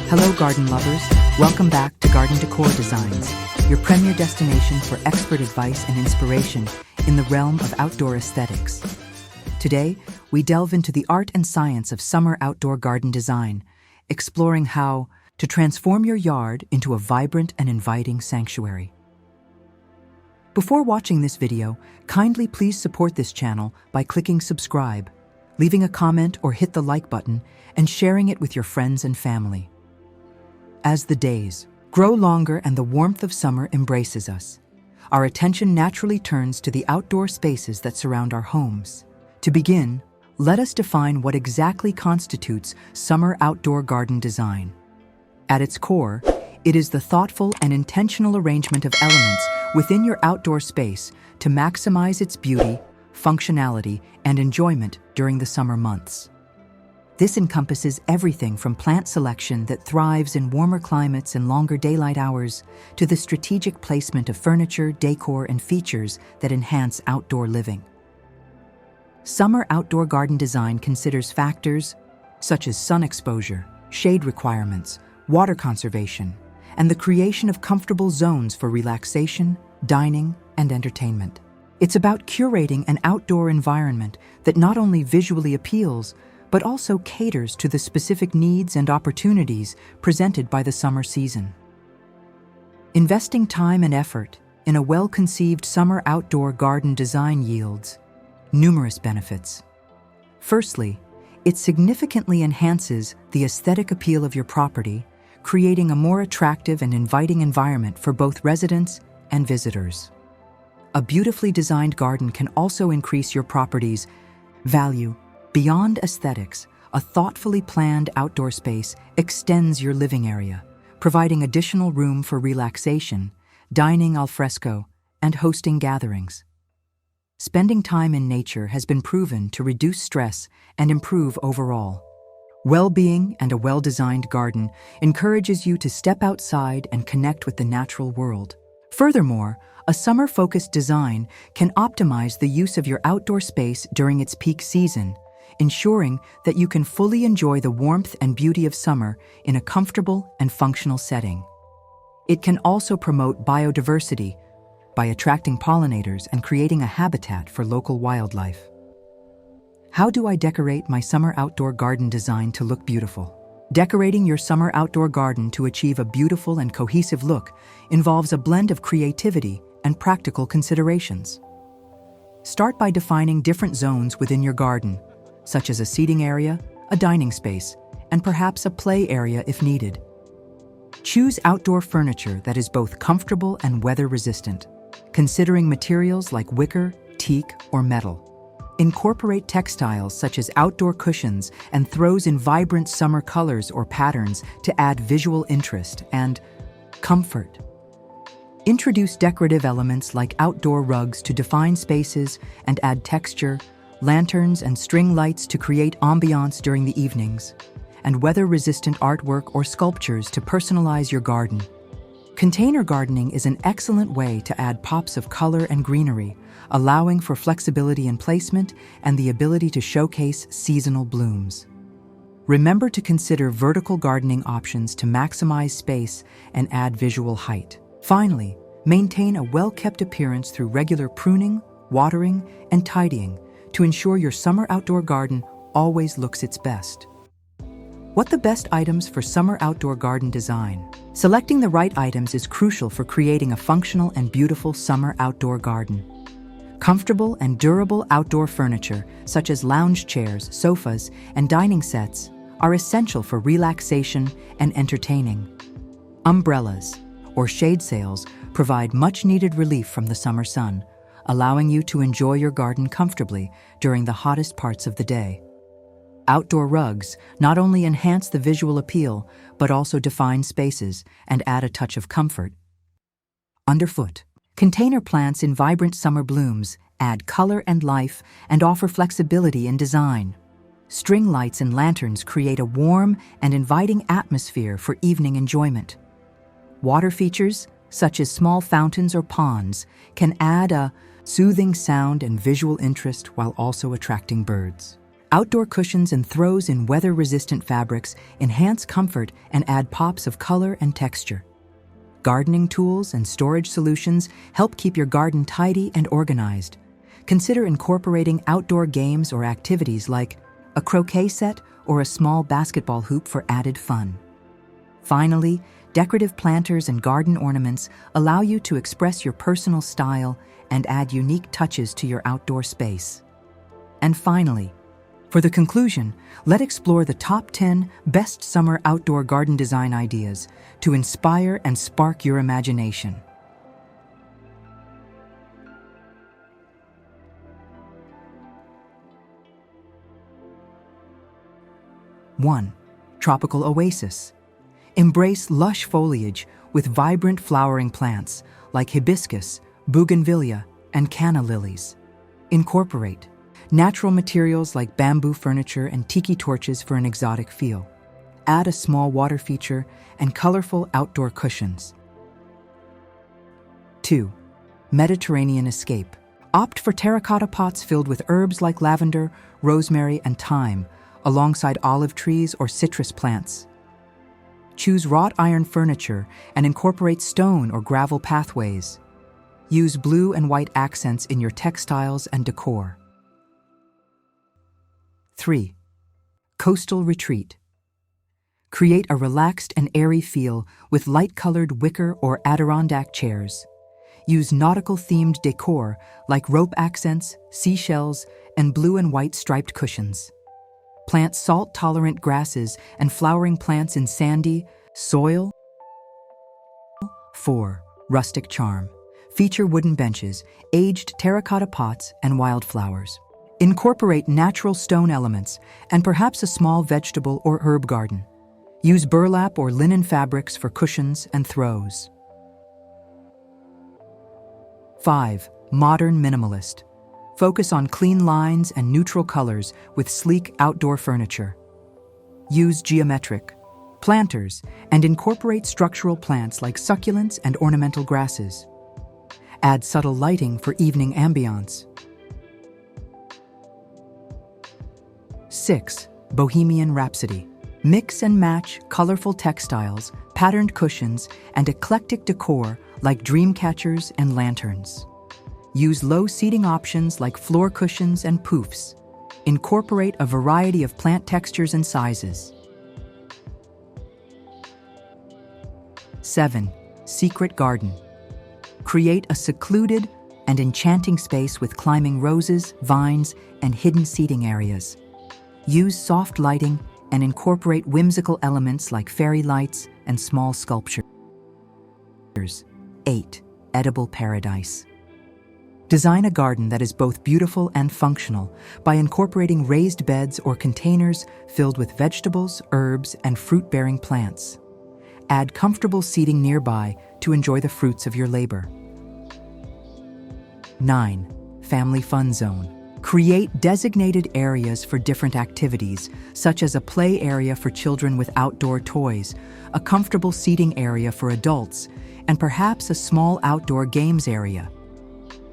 Hello garden lovers, welcome back to Garden Decor Designs, your premier destination for expert advice and inspiration in the realm of outdoor aesthetics. Today, we delve into the art and science of summer outdoor garden design, exploring how to transform your yard into a vibrant and inviting sanctuary. Before watching this video, kindly please support this channel by clicking subscribe, leaving a comment or hit the like button, and sharing it with your friends and family. As the days grow longer and the warmth of summer embraces us, our attention naturally turns to the outdoor spaces that surround our homes. To begin, let us define what exactly constitutes summer outdoor garden design. At its core, it is the thoughtful and intentional arrangement of elements within your outdoor space to maximize its beauty, functionality, and enjoyment during the summer months. This encompasses everything from plant selection that thrives in warmer climates and longer daylight hours to the strategic placement of furniture, decor, and features that enhance outdoor living. Summer outdoor garden design considers factors such as sun exposure, shade requirements, water conservation, and the creation of comfortable zones for relaxation, dining, and entertainment. It's about curating an outdoor environment that not only visually appeals, but also caters to the specific needs and opportunities presented by the summer season. Investing time and effort in a well-conceived summer outdoor garden design yields numerous benefits. Firstly, it significantly enhances the aesthetic appeal of your property, creating a more attractive and inviting environment for both residents and visitors. A beautifully designed garden can also increase your property's value. Beyond aesthetics, a thoughtfully planned outdoor space extends your living area, providing additional room for relaxation, dining al fresco, and hosting gatherings. Spending time in nature has been proven to reduce stress and improve overall well-being, and a well-designed garden encourages you to step outside and connect with the natural world. Furthermore, a summer-focused design can optimize the use of your outdoor space during its peak season, ensuring that you can fully enjoy the warmth and beauty of summer in a comfortable and functional setting. It can also promote biodiversity by attracting pollinators and creating a habitat for local wildlife. How do I decorate my summer outdoor garden design to look beautiful? Decorating your summer outdoor garden to achieve a beautiful and cohesive look involves a blend of creativity and practical considerations. Start by defining different zones within your garden, such as a seating area, a dining space, and perhaps a play area if needed. Choose outdoor furniture that is both comfortable and weather-resistant, considering materials like wicker, teak, or metal. Incorporate textiles such as outdoor cushions and throws in vibrant summer colors or patterns to add visual interest and comfort. Introduce decorative elements like outdoor rugs to define spaces and add texture, lanterns and string lights to create ambiance during the evenings, and weather-resistant artwork or sculptures to personalize your garden. Container gardening is an excellent way to add pops of color and greenery, allowing for flexibility in placement and the ability to showcase seasonal blooms. Remember to consider vertical gardening options to maximize space and add visual height. Finally, maintain a well-kept appearance through regular pruning, watering, and tidying to ensure your summer outdoor garden always looks its best. What the best items for summer outdoor garden design? Selecting the right items is crucial for creating a functional and beautiful summer outdoor garden. Comfortable and durable outdoor furniture, such as lounge chairs, sofas, and dining sets, are essential for relaxation and entertaining. Umbrellas, or shade sails, provide much-needed relief from the summer sun, allowing you to enjoy your garden comfortably during the hottest parts of the day. Outdoor rugs not only enhance the visual appeal, but also define spaces and add a touch of comfort. Underfoot. Container plants in vibrant summer blooms add color and life and offer flexibility in design. String lights and lanterns create a warm and inviting atmosphere for evening enjoyment. Water features, such as small fountains or ponds, can add a soothing sound and visual interest while also attracting birds. Outdoor cushions and throws in weather-resistant fabrics enhance comfort and add pops of color and texture. Gardening tools and storage solutions help keep your garden tidy and organized. Consider incorporating outdoor games or activities like a croquet set or a small basketball hoop for added fun. Finally, decorative planters and garden ornaments allow you to express your personal style and add unique touches to your outdoor space. And finally, for the conclusion, let's explore the top 10 best summer outdoor garden design ideas to inspire and spark your imagination. 1. Tropical oasis. Embrace lush foliage with vibrant flowering plants like hibiscus, bougainvillea, and canna lilies. Incorporate natural materials like bamboo furniture and tiki torches for an exotic feel. Add a small water feature and colorful outdoor cushions. 2. Mediterranean escape. Opt for terracotta pots filled with herbs like lavender, rosemary, and thyme, alongside olive trees or citrus plants. Choose wrought iron furniture and incorporate stone or gravel pathways. Use blue and white accents in your textiles and decor. 3. Coastal retreat. Create a relaxed and airy feel with light-colored wicker or Adirondack chairs. Use nautical-themed decor like rope accents, seashells, and blue and white striped cushions. Plant salt-tolerant grasses and flowering plants in sandy soil. 4. Rustic charm. Feature wooden benches, aged terracotta pots, and wildflowers. Incorporate natural stone elements and perhaps a small vegetable or herb garden. Use burlap or linen fabrics for cushions and throws. 5. Modern minimalist. Focus on clean lines and neutral colors with sleek outdoor furniture. Use geometric planters and incorporate structural plants like succulents and ornamental grasses. Add subtle lighting for evening ambiance. 6. Bohemian Rhapsody. Mix and match colorful textiles, patterned cushions, and eclectic decor like dream catchers and lanterns. Use low seating options like floor cushions and poofs. Incorporate a variety of plant textures and sizes. 7. Secret garden. Create a secluded and enchanting space with climbing roses, vines, and hidden seating areas. Use soft lighting and incorporate whimsical elements like fairy lights and small sculptures. 8. Edible paradise. Design a garden that is both beautiful and functional by incorporating raised beds or containers filled with vegetables, herbs, and fruit-bearing plants. Add comfortable seating nearby to enjoy the fruits of your labor. 9. Family fun zone. Create designated areas for different activities, such as a play area for children with outdoor toys, a comfortable seating area for adults, and perhaps a small outdoor games area.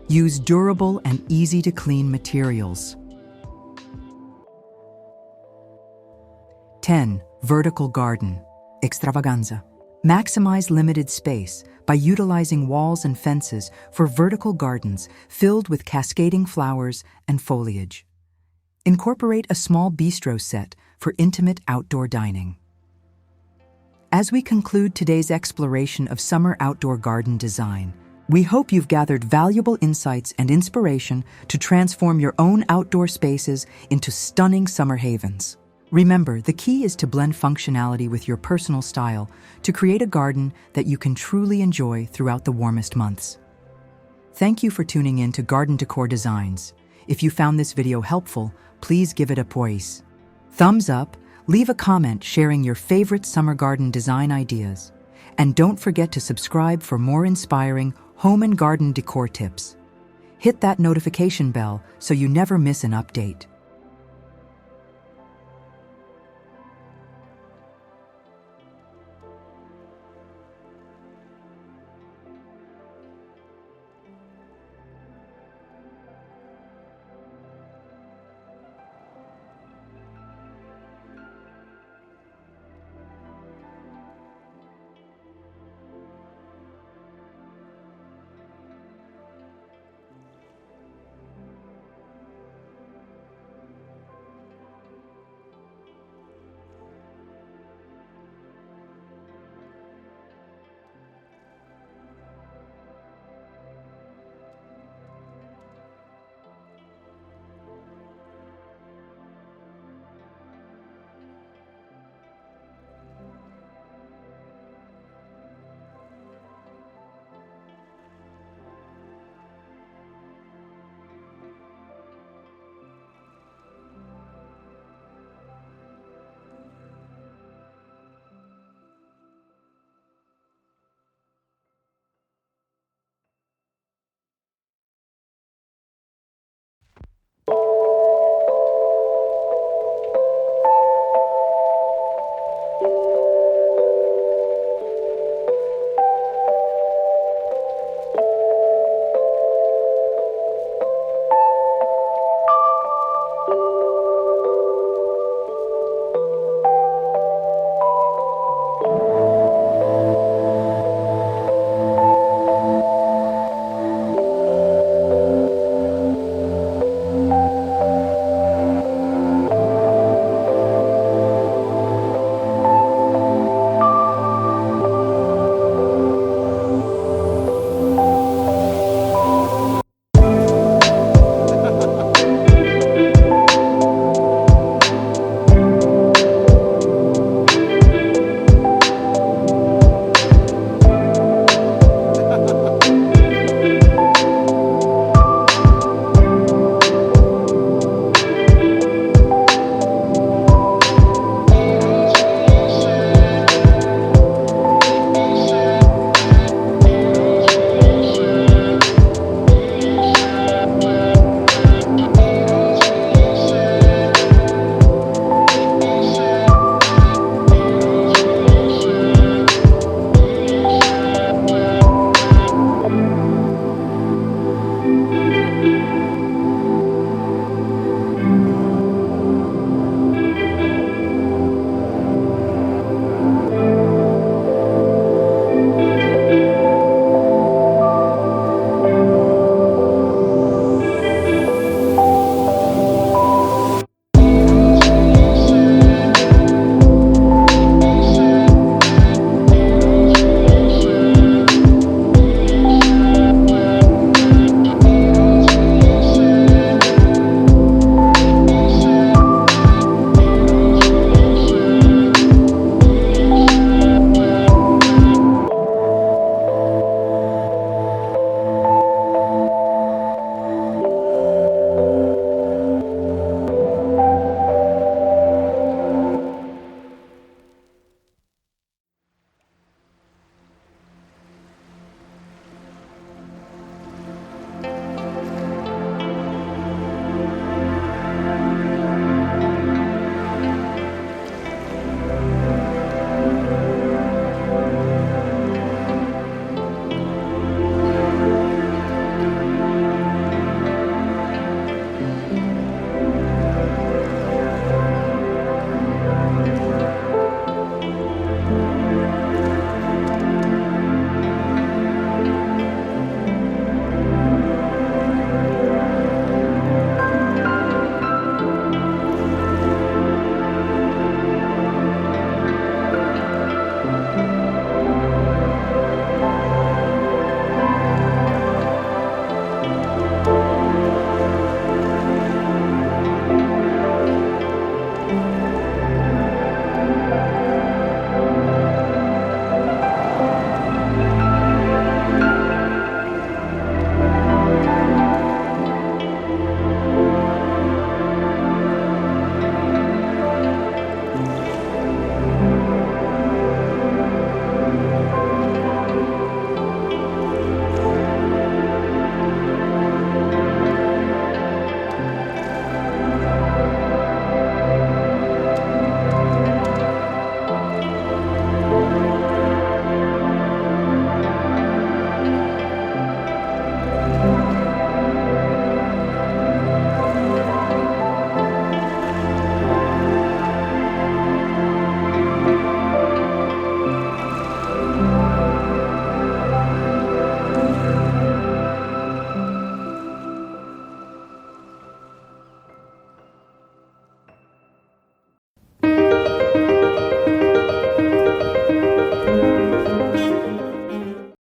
Use durable and easy-to-clean materials. 10. Vertical garden. Extravaganza. Maximize limited space by utilizing walls and fences for vertical gardens filled with cascading flowers and foliage. Incorporate a small bistro set for intimate outdoor dining. As we conclude today's exploration of summer outdoor garden design, we hope you've gathered valuable insights and inspiration to transform your own outdoor spaces into stunning summer havens. Remember, the key is to blend functionality with your personal style to create a garden that you can truly enjoy throughout the warmest months. Thank you for tuning in to Garden Decor Designs. If you found this video helpful, please give it a poise. Thumbs up, leave a comment sharing your favorite summer garden design ideas, and don't forget to subscribe for more inspiring home and garden decor tips. Hit that notification bell so you never miss an update.